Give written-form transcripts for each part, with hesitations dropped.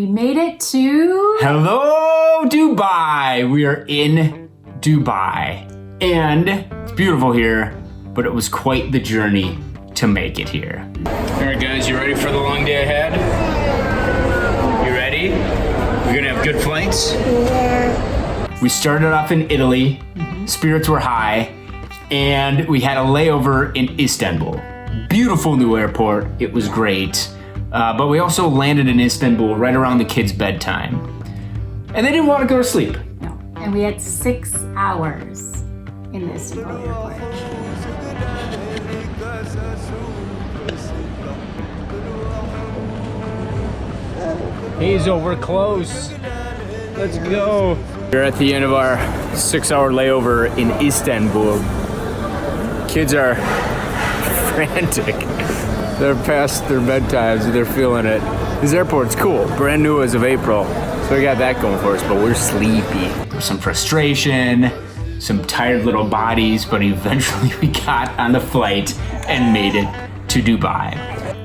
We made it to... Hello, Dubai! We are in Dubai. And it's beautiful here, but it was quite the journey to make it here. All right, guys, you ready for the long day ahead? You ready? We're gonna have good flights? Yeah. We started off in Italy. Spirits were high. And we had a layover in Istanbul. Beautiful new airport. It was great. But we also landed in Istanbul right around the kids' bedtime. And they didn't want to go to sleep. No. And we had 6 hours in the Istanbul airport. Hazel, we're close. Let's go. We're at the end of our 6-hour layover in Istanbul. Kids are frantic. They're past their bedtimes, they're feeling it. This airport's cool, brand new as of April. So we got that going for us, but we're sleepy. There's some frustration, some tired little bodies, but eventually we got on the flight and made it to Dubai.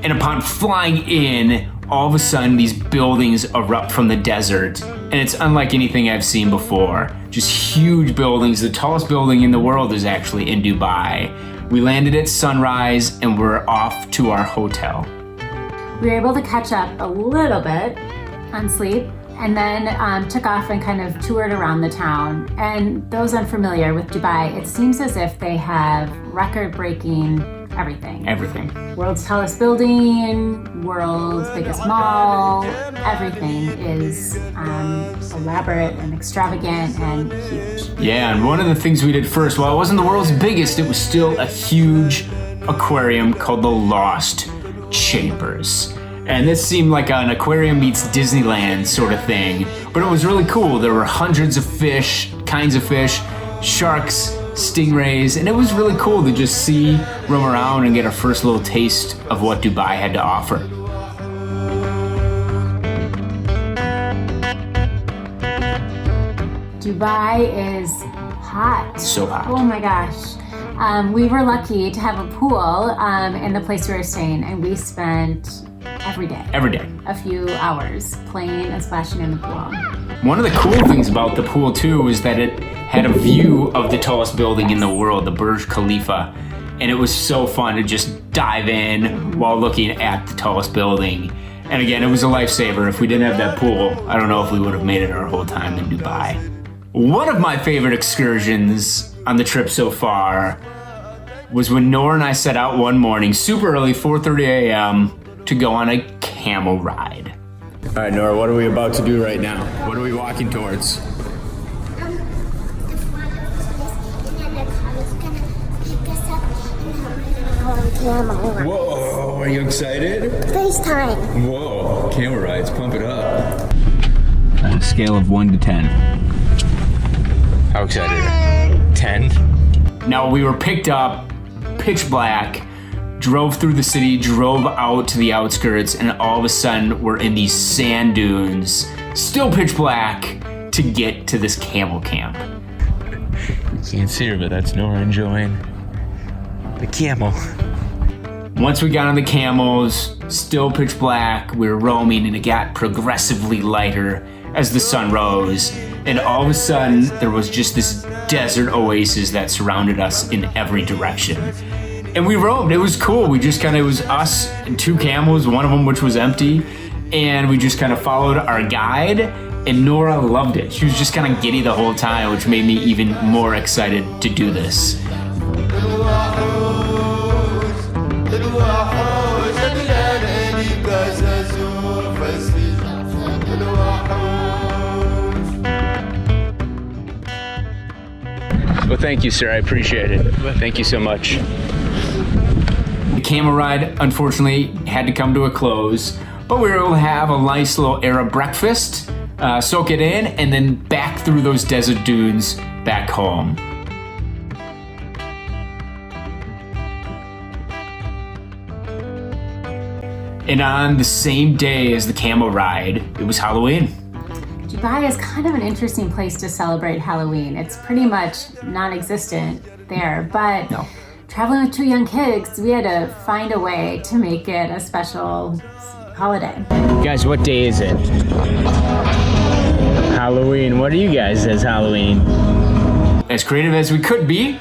And upon flying in, all of a sudden these buildings erupt from the desert, and it's unlike anything I've seen before. Just huge buildings. The tallest building in the world is actually in Dubai. We landed at sunrise and we're off to our hotel. We were able to catch up a little bit on sleep and then took off and kind of toured around the town. And those unfamiliar with Dubai, it seems as if they have record-breaking everything. Everything. World's tallest building, world's biggest mall, everything is elaborate and extravagant and huge. Yeah, and one of the things we did first, while it wasn't the world's biggest, it was still a huge aquarium called the Lost Chambers. And this seemed like an aquarium meets Disneyland sort of thing, but it was really cool. There were hundreds of fish, kinds of fish, sharks, stingrays, and it was really cool to just see, roam around, and get our first little taste of what Dubai had to offer. Dubai is hot. So hot. Oh my gosh. We were lucky to have a pool in the place we were staying, and we spent every day a few hours playing and splashing in the pool. One of the cool things about the pool too is that it had a view of the tallest building in the world, the Burj Khalifa, and it was so fun to just dive in while looking at the tallest building. And again, it was a lifesaver. If we didn't have that pool, I don't know if we would have made it our whole time in Dubai. One of my favorite excursions on the trip so far was when Nora and I set out one morning, super early, 4:30 a.m., to go on a camel ride. All right, Nora, what are we about to do right now? What are we walking towards? Whoa, are you excited? FaceTime. Whoa, camel rides, pump it up. On a scale of 1 to 10. How excited are you? 10? Now we were picked up, pitch black, drove through the city, drove out to the outskirts, and all of a sudden we're in these sand dunes, still pitch black, to get to this camel camp. You can't see her, but that's Nora enjoying the camel. Once we got on the camels, still pitch black, we were roaming, and it got progressively lighter as the sun rose. And all of a sudden, there was just this desert oasis that surrounded us in every direction. And we roamed, it was cool. It was us and 2 camels, one of them which was empty. And we just kind of followed our guide, and Nora loved it. She was just kind of giddy the whole time, which made me even more excited to do this. Well, thank you, sir. I appreciate it. Thank you so much. The camel ride, unfortunately, had to come to a close, but we were able to have a nice little Arab breakfast, soak it in, and then back through those desert dunes back home. And on the same day as the camel ride, it was Halloween. Dubai is kind of an interesting place to celebrate Halloween. It's pretty much non-existent there, but traveling with 2 young kids, we had to find a way to make it a special holiday. Guys, what day is it? Halloween. What are you guys as Halloween? As creative as we could be,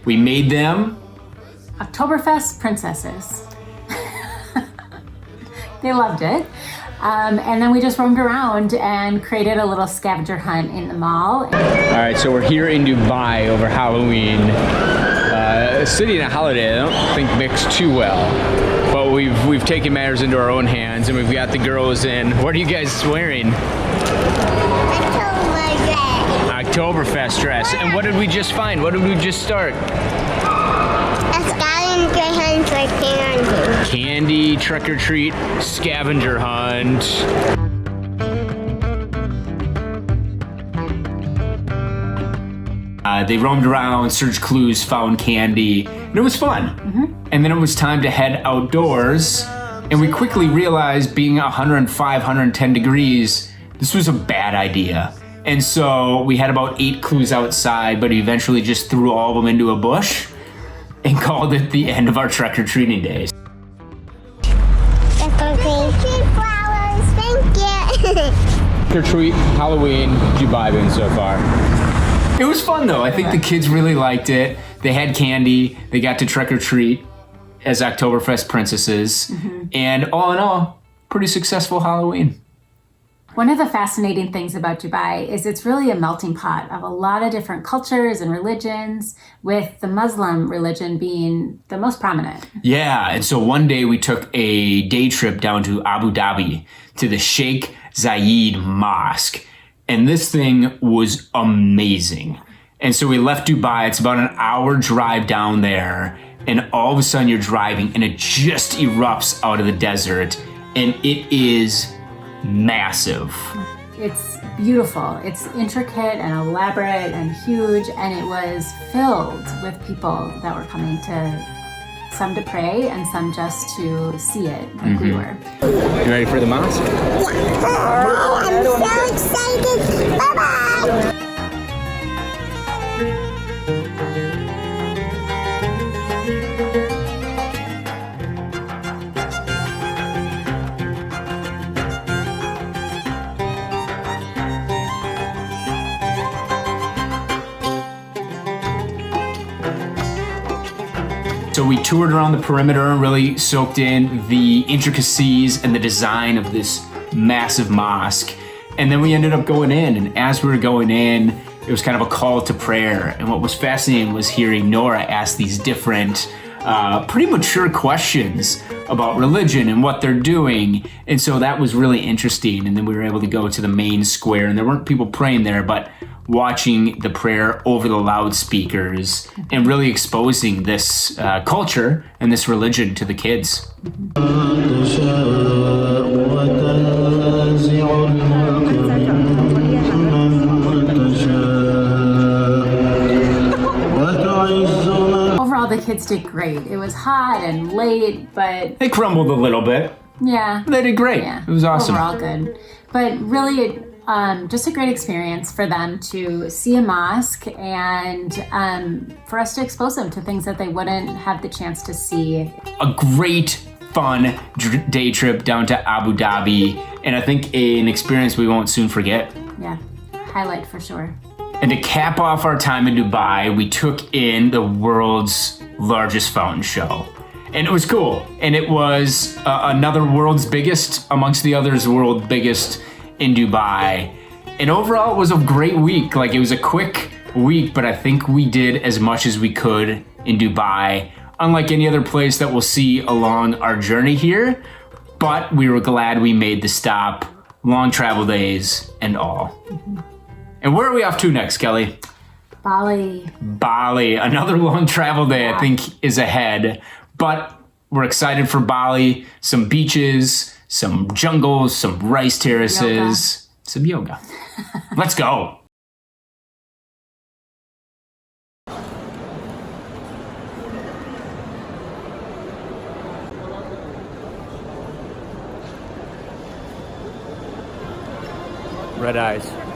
we made them Oktoberfest princesses. They loved it. And then we just roamed around and created a little scavenger hunt in the mall. All right, so we're here in Dubai over Halloween. A city and a holiday I don't think mix too well, but we've taken matters into our own hands, and we've got the girls in. What are you guys wearing? Oktoberfest dress. And what did we just find? What did we just start? A scavenger hunt for candy. Candy, trick or treat, scavenger hunt. They roamed around, searched clues, found candy, and it was fun. And then it was time to head outdoors, and we quickly realized, being 105, 110 degrees, this was a bad idea. And so we had about 8 clues outside, but eventually just threw all of them into a bush and called it the end of our trick-or-treating days. Decoration flowers, thank you. Trick-or-treat Halloween Dubai been so far. It was fun though. I think the kids really liked it. They had candy. They got to trick-or-treat as Oktoberfest princesses. And all in all, pretty successful Halloween. One of the fascinating things about Dubai is it's really a melting pot of a lot of different cultures and religions, with the Muslim religion being the most prominent. Yeah, and so one day we took a day trip down to Abu Dhabi to the Sheikh Zayed Mosque. And this thing was amazing. And so we left Dubai. It's about an hour drive down there. And all of a sudden you're driving and it just erupts out of the desert. And it is massive. It's beautiful. It's intricate and elaborate and huge. And it was filled with people that were coming some to pray and some just to see it like we were. You ready for the mosque? I'm so excited. Bye-bye. So we toured around the perimeter and really soaked in the intricacies and the design of this massive mosque. And then we ended up going in, and as we were going in, it was kind of a call to prayer. And what was fascinating was hearing Nora ask these different, pretty mature questions about religion and what they're doing. And so that was really interesting. And then we were able to go to the main square, and there weren't people praying there, but watching the prayer over the loudspeakers and really exposing this culture and this religion to the kids. Overall, the kids did great. It was hot and late, but They crumbled a little bit. yeah. They did great. Yeah. It was awesome. Overall good. But really, just a great experience for them to see a mosque and for us to expose them to things that they wouldn't have the chance to see. A great, fun day trip down to Abu Dhabi, and I think an experience we won't soon forget. Yeah, highlight for sure. And to cap off our time in Dubai, we took in the world's largest fountain show. And it was cool. And it was another world's biggest, amongst the others, world's biggest in Dubai. And overall, it was a great week. Like, it was a quick week, but I think we did as much as we could in Dubai, unlike any other place that we'll see along our journey here. But we were glad we made the stop, long travel days and all. And where are we off to next, Kelly? Bali. Bali. Another long travel day, I think, is ahead. But we're excited for Bali. Some beaches, some jungles, some rice terraces, some yoga. Let's go. Red eyes.